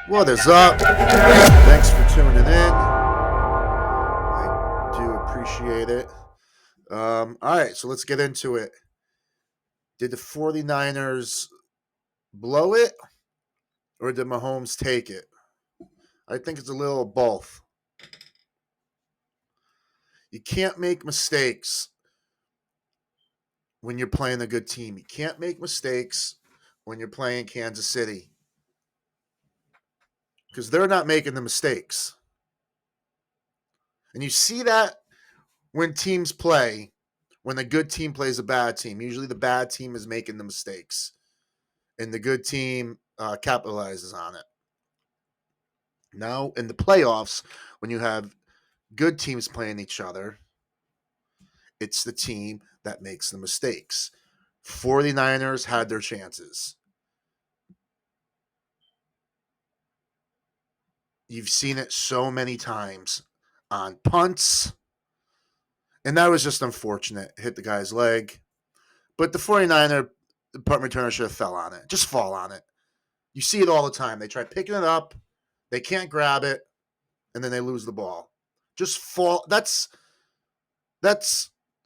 What is up? Thanks for tuning in. I do appreciate it. All right, so let's get into it. Did the 49ers blow it or did Mahomes take it? I think it's a little of both. You can't make mistakes when you're playing a good team. You can't make mistakes when you're playing Kansas City because they're not making the mistakes. And you see that when teams play, when a good team plays a bad team. Usually the bad team is making the mistakes, and the good team capitalizes on it. Now, in the playoffs, when you have good teams playing each other, it's the team that makes the mistakes. 49ers had their chances. You've seen it so many times on punts, and that was just unfortunate. Hit the guy's leg. But the 49er punt returner should have fell on it. Just fall on it. You see it all the time. They try picking it up, they can't grab it, and then they lose the ball. Just fall. That's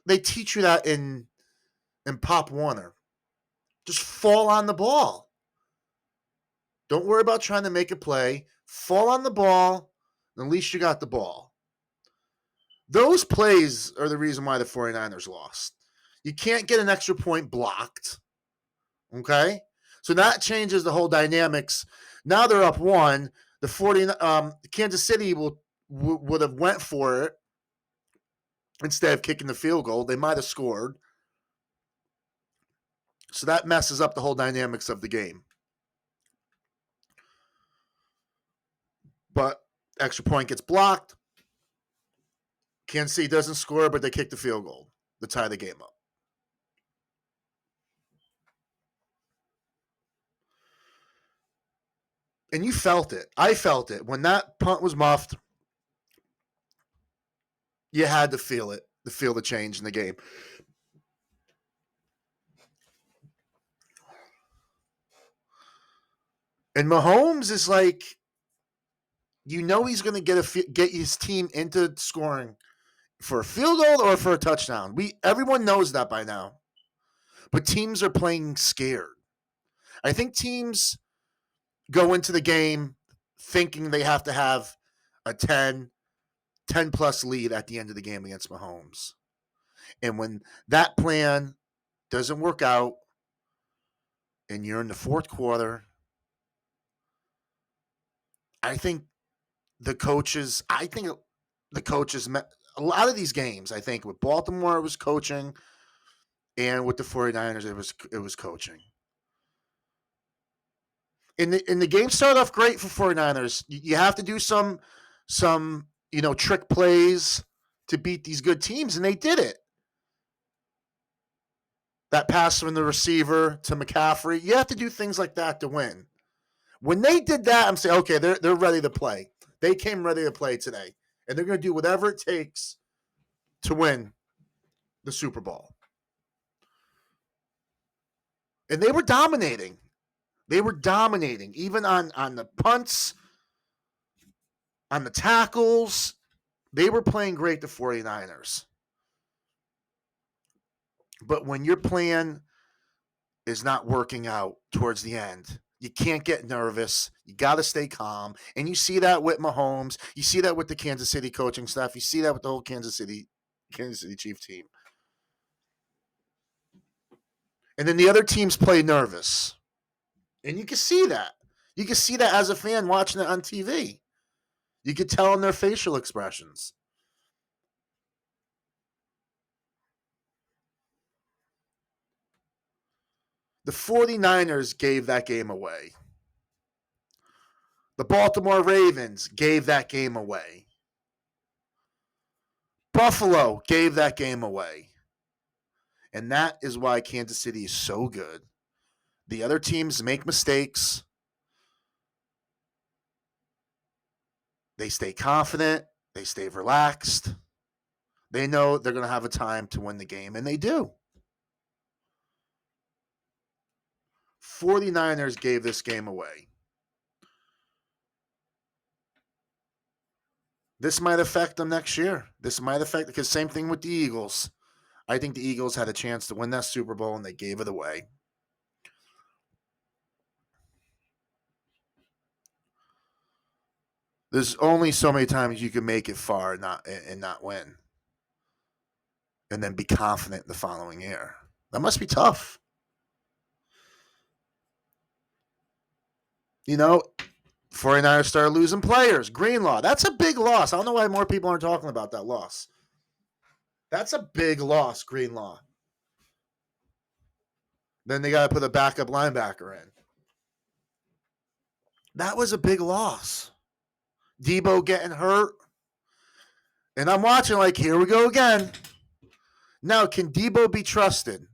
they teach you that in Pop Warner. Just fall on the ball. Don't worry about trying to make a play. Fall on the ball, and at least you got the ball. Those plays are the reason why the 49ers lost. You can't get an extra point blocked. Okay? So that changes the whole dynamics. Now they're up one. The Kansas City would have went for it instead of kicking the field goal. They might have scored. So that messes up the whole dynamics of the game. But extra point gets blocked. Kansas City doesn't score, but they kick the field goal to tie the game up. And you felt it. I felt it. When that punt was muffed, you had to feel it, to feel the change in the game. And Mahomes is like, he's going to get his team into scoring for a field goal or for a touchdown. Everyone knows that by now. But teams are playing scared. I think teams go into the game thinking they have to have a 10 plus lead at the end of the game against Mahomes. And when that plan doesn't work out and you're in the fourth quarter, I think the coaches, a lot of these games, I think with Baltimore it was coaching and with the 49ers it was coaching. And the game started off great for 49ers. You have to do some trick plays to beat these good teams, and they did it. That pass from the receiver to McCaffrey, you have to do things like that to win. When they did that, I'm saying, okay, they're ready to play. They came ready to play today, and they're going to do whatever it takes to win the Super Bowl. And they were dominating. They were dominating, even on the punts, on the tackles. They were playing great, the 49ers. But when your plan is not working out towards the end, you can't get nervous. You got to stay calm. And you see that with Mahomes. You see that with the Kansas City coaching staff. You see that with the whole Kansas City Chief team. And then the other teams play nervous. And you can see that. You can see that as a fan watching it on TV. You could tell in their facial expressions. The 49ers gave that game away. The Baltimore Ravens gave that game away. Buffalo gave that game away. And that is why Kansas City is so good. The other teams make mistakes. They stay confident. They stay relaxed. They know they're going to have a time to win the game, and they do. 49ers gave this game away. This might affect them next year. This might affect, because same thing with the Eagles. I think the Eagles had a chance to win that Super Bowl and they gave it away. There's only so many times you can make it far and not win, and then be confident the following year. That must be tough. You know, 49ers started losing players. Greenlaw, that's a big loss. I don't know why more people aren't talking about that loss. That's a big loss, Greenlaw. Then they got to put a backup linebacker in. That was a big loss. Debo getting hurt. And I'm watching like, here we go again. Now, can Debo be trusted?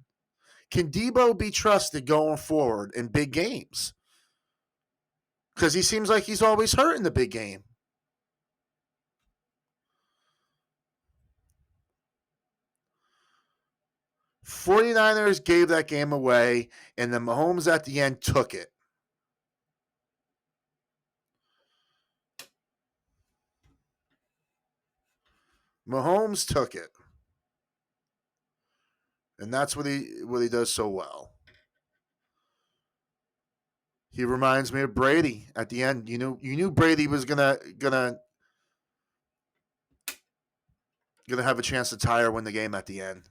Can Debo be trusted going forward in big games? Because he seems like he's always hurt in the big game. '49ers gave that game away, and then Mahomes at the end took it. Mahomes took it. And that's what he does so well. He reminds me of Brady at the end. You knew Brady was gonna have a chance to tie or win the game at the end.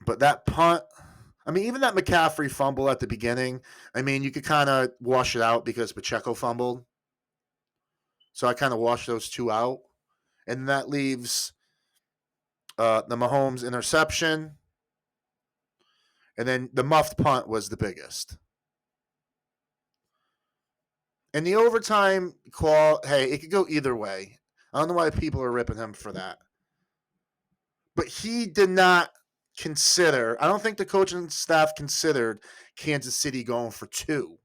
But that punt, I mean, even that McCaffrey fumble at the beginning, I mean, you could kind of wash it out because Pacheco fumbled. So I kind of washed those two out. And that leaves the Mahomes interception. And then the muffed punt was the biggest. And the overtime call, hey, it could go either way. I don't know why people are ripping him for that. But he did not consider, I don't think the coaching staff considered Kansas City going for two.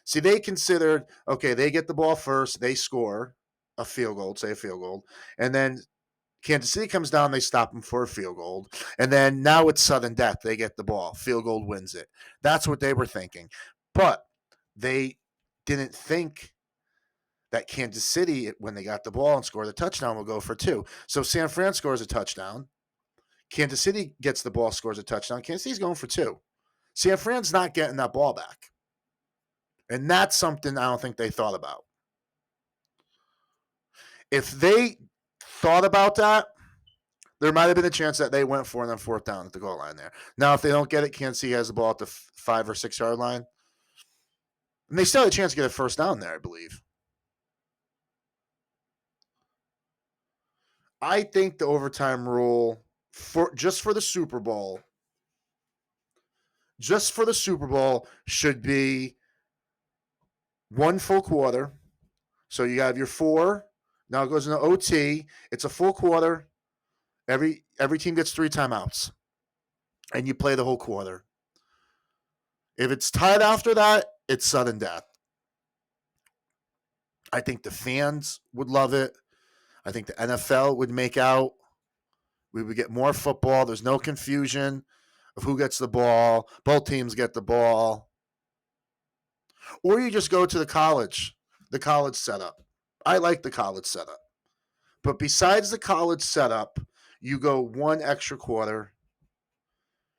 See, they considered, okay, they get the ball first, they score a field goal, and then Kansas City comes down, they stop them for a field goal, and then now it's sudden death. They get the ball, field goal wins it. That's what they were thinking. But they didn't think that Kansas City, when they got the ball and scored the touchdown, will go for two. So San Fran scores a touchdown. Kansas City gets the ball, scores a touchdown. Kansas City's going for two. San Fran's not getting that ball back. And that's something I don't think they thought about. If they thought about that, there might have been a chance that they went for it on fourth down at the goal line there. Now, if they don't get it, Kansas City has the ball at the 5 or 6 yard line. And they still had a chance to get a first down there, I believe. I think the overtime rule just for the Super Bowl should be one full quarter. So you have your 4. Now it goes into OT. It's a full quarter. Every team gets 3 timeouts. And you play the whole quarter. If it's tied after that, it's sudden death. I think the fans would love it. I think the NFL would make out. We would get more football. There's no confusion of who gets the ball. Both teams get the ball. Or you just go to the college setup. I like the college setup. But besides the college setup, you go one extra quarter.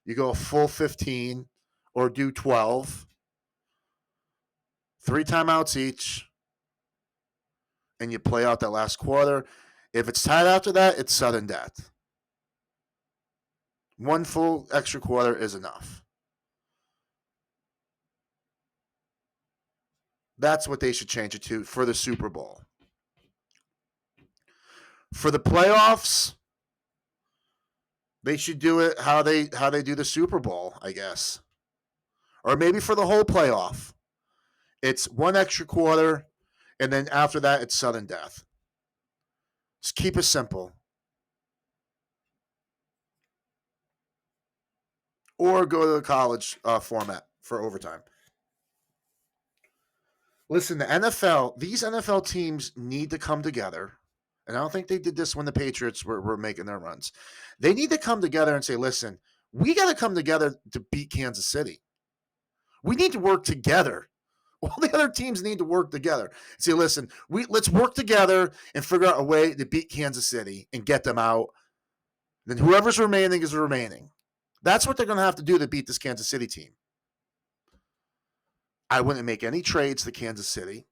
You go a full 15 or do 12. 3 timeouts each. And you play out that last quarter. If it's tied after that, it's sudden death. One full extra quarter is enough. That's what they should change it to for the Super Bowl. For the playoffs, they should do it how they do the Super Bowl, I guess. Or maybe for the whole playoff. It's one extra quarter, and then after that, it's sudden death. Just keep it simple. Or go to the college format for overtime. Listen, these NFL teams need to come together. And I don't think they did this when the Patriots were making their runs. They need to come together and say, listen, We got to come together to beat Kansas City. We need to work together. All the other teams need to work together. Say, listen, let's work together and figure out a way to beat Kansas City and get them out. Then whoever's remaining is remaining. That's what they're going to have to do to beat this Kansas City team. I wouldn't make any trades to Kansas City.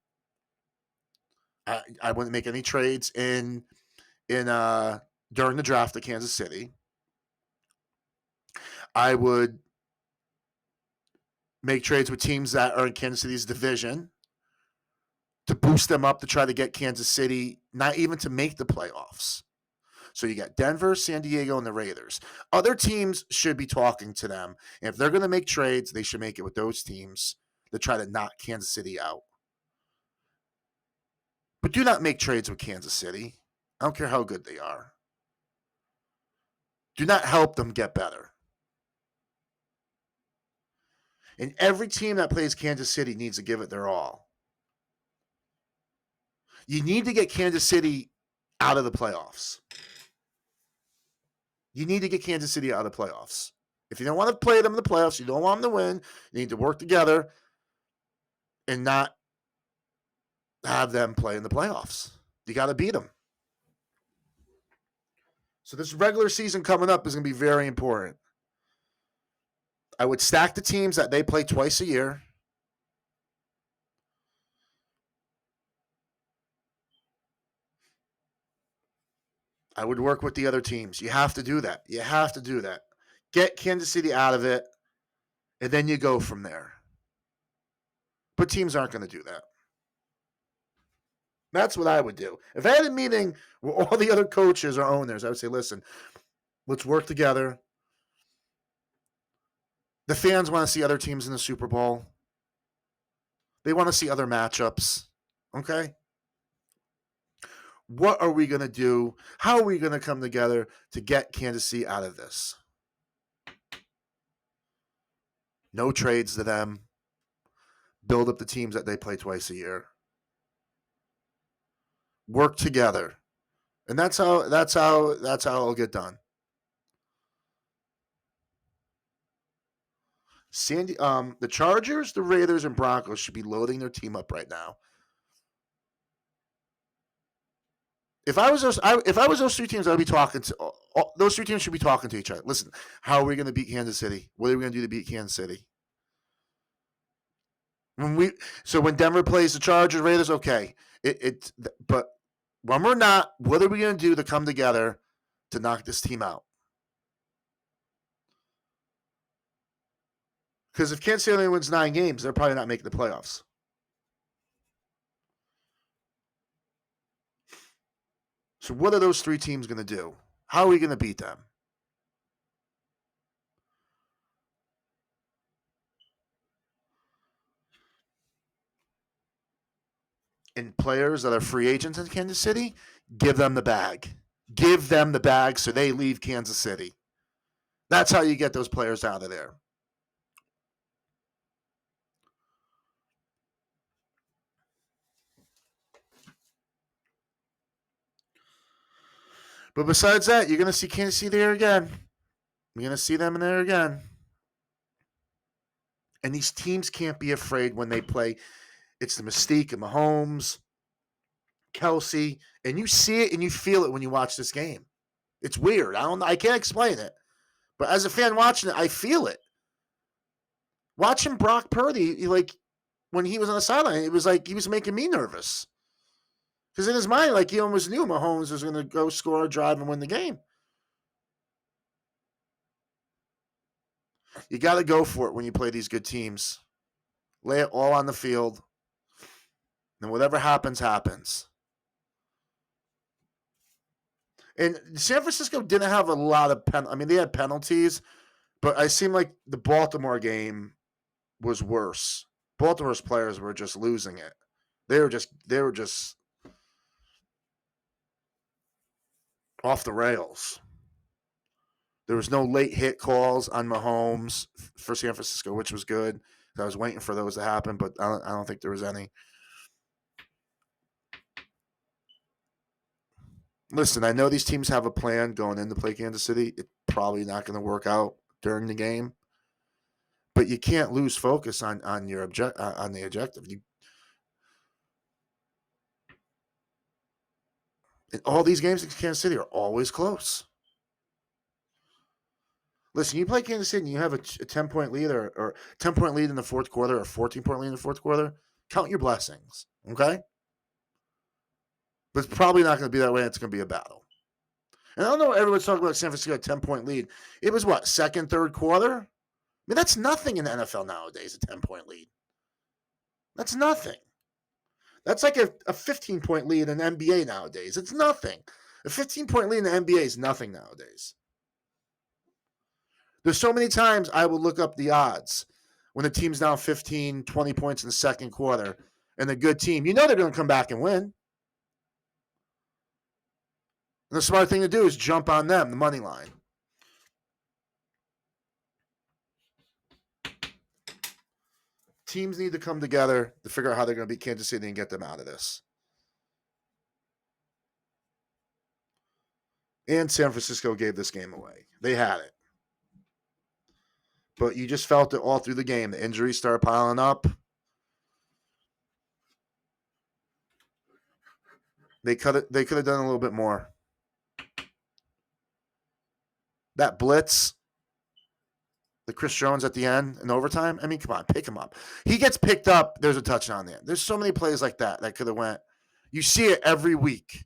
I wouldn't make any trades in during the draft to Kansas City. I would make trades with teams that are in Kansas City's division to boost them up to try to get Kansas City not even to make the playoffs. So you got Denver, San Diego, and the Raiders. Other teams should be talking to them. And if they're going to make trades, they should make it with those teams to try to knock Kansas City out. But do not make trades with Kansas City. I don't care how good they are. Do not help them get better. And every team that plays Kansas City needs to give it their all. You need to get Kansas City out of the playoffs. You need to get Kansas City out of the playoffs. If you don't want to play them in the playoffs, you don't want them to win, you need to work together and not have them play in the playoffs. You got to beat them. So this regular season coming up is going to be very important. I would stack the teams that they play twice a year. I would work with the other teams. You have to do that. You have to do that. Get Kansas City out of it, and then you go from there. But teams aren't going to do that. That's what I would do. If I had a meeting with all the other coaches or owners, I would say, listen, let's work together. The fans want to see other teams in the Super Bowl. They want to see other matchups. Okay? What are we going to do? How are we going to come together to get Kansas City out of this? No trades to them. Build up the teams that they play twice a year. Work together. And that's how it'll get done. The Chargers, the Raiders, and Broncos should be loading their team up right now. If I was those three teams, I'd be talking to those three teams. Should be talking to each other. Listen, how are we going to beat Kansas City? What are we going to do to beat Kansas City? When Denver plays the Chargers, Raiders, okay. But when we're not, what are we going to do to come together to knock this team out? Because if Kansas City only wins 9 games, they're probably not making the playoffs. So what are those three teams going to do? How are we going to beat them? And players that are free agents in Kansas City, give them the bag. Give them the bag so they leave Kansas City. That's how you get those players out of there. But besides that, you're going to see Kansas City there again. You're going to see them in there again. And these teams can't be afraid when they play. It's the mystique of Mahomes, Kelsey, and you see it and you feel it when you watch this game. It's weird. I can't explain it. But as a fan watching it, I feel it. Watching Brock Purdy, when he was on the sideline, it was like he was making me nervous. Because in his mind, he almost knew Mahomes was going to go score a drive and win the game. You got to go for it when you play these good teams. Lay it all on the field. And whatever happens, happens. And San Francisco didn't have a lot of they had penalties, but I seemed like the Baltimore game was worse. Baltimore's players were just losing it. They were just off the rails. There was no late hit calls on Mahomes for San Francisco, which was good. I was waiting for those to happen, but I don't think there was any. Listen, I know these teams have a plan going in to play Kansas City. It's probably not going to work out during the game, but you can't lose focus on your on the objective. All these games in Kansas City are always close. Listen, you play Kansas City and you have a 10-point lead or 10-point lead in the fourth quarter or 14-point lead in the fourth quarter, count your blessings, okay? But it's probably not going to be that way. It's going to be a battle. And I don't know everyone's talking about San Francisco 10-point lead. It was what, second, third quarter? I mean, that's nothing in the NFL nowadays, a 10-point lead. That's nothing. That's like a 15-point lead in the NBA nowadays. It's nothing. A 15-point lead in the NBA is nothing nowadays. There's so many times I will look up the odds when the team's down 15, 20 points in the second quarter and a good team. You know they're going to come back and win. And the smart thing to do is jump on them, the money line. Teams need to come together to figure out how they're going to beat Kansas City and get them out of this. And San Francisco gave this game away. They had it. But you just felt it all through the game. The injuries started piling up. They could have done a little bit more. That blitz, the Chris Jones at the end in overtime. I mean, come on, pick him up. He gets picked up. There's a touchdown there. There's so many plays like that could have went. You see it every week.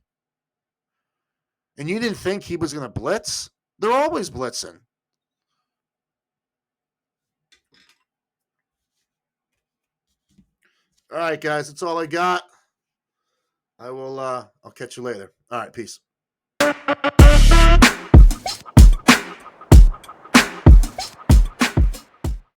And you didn't think he was going to blitz? They're always blitzing. All right, guys, that's all I got. I'll catch you later. All right, peace.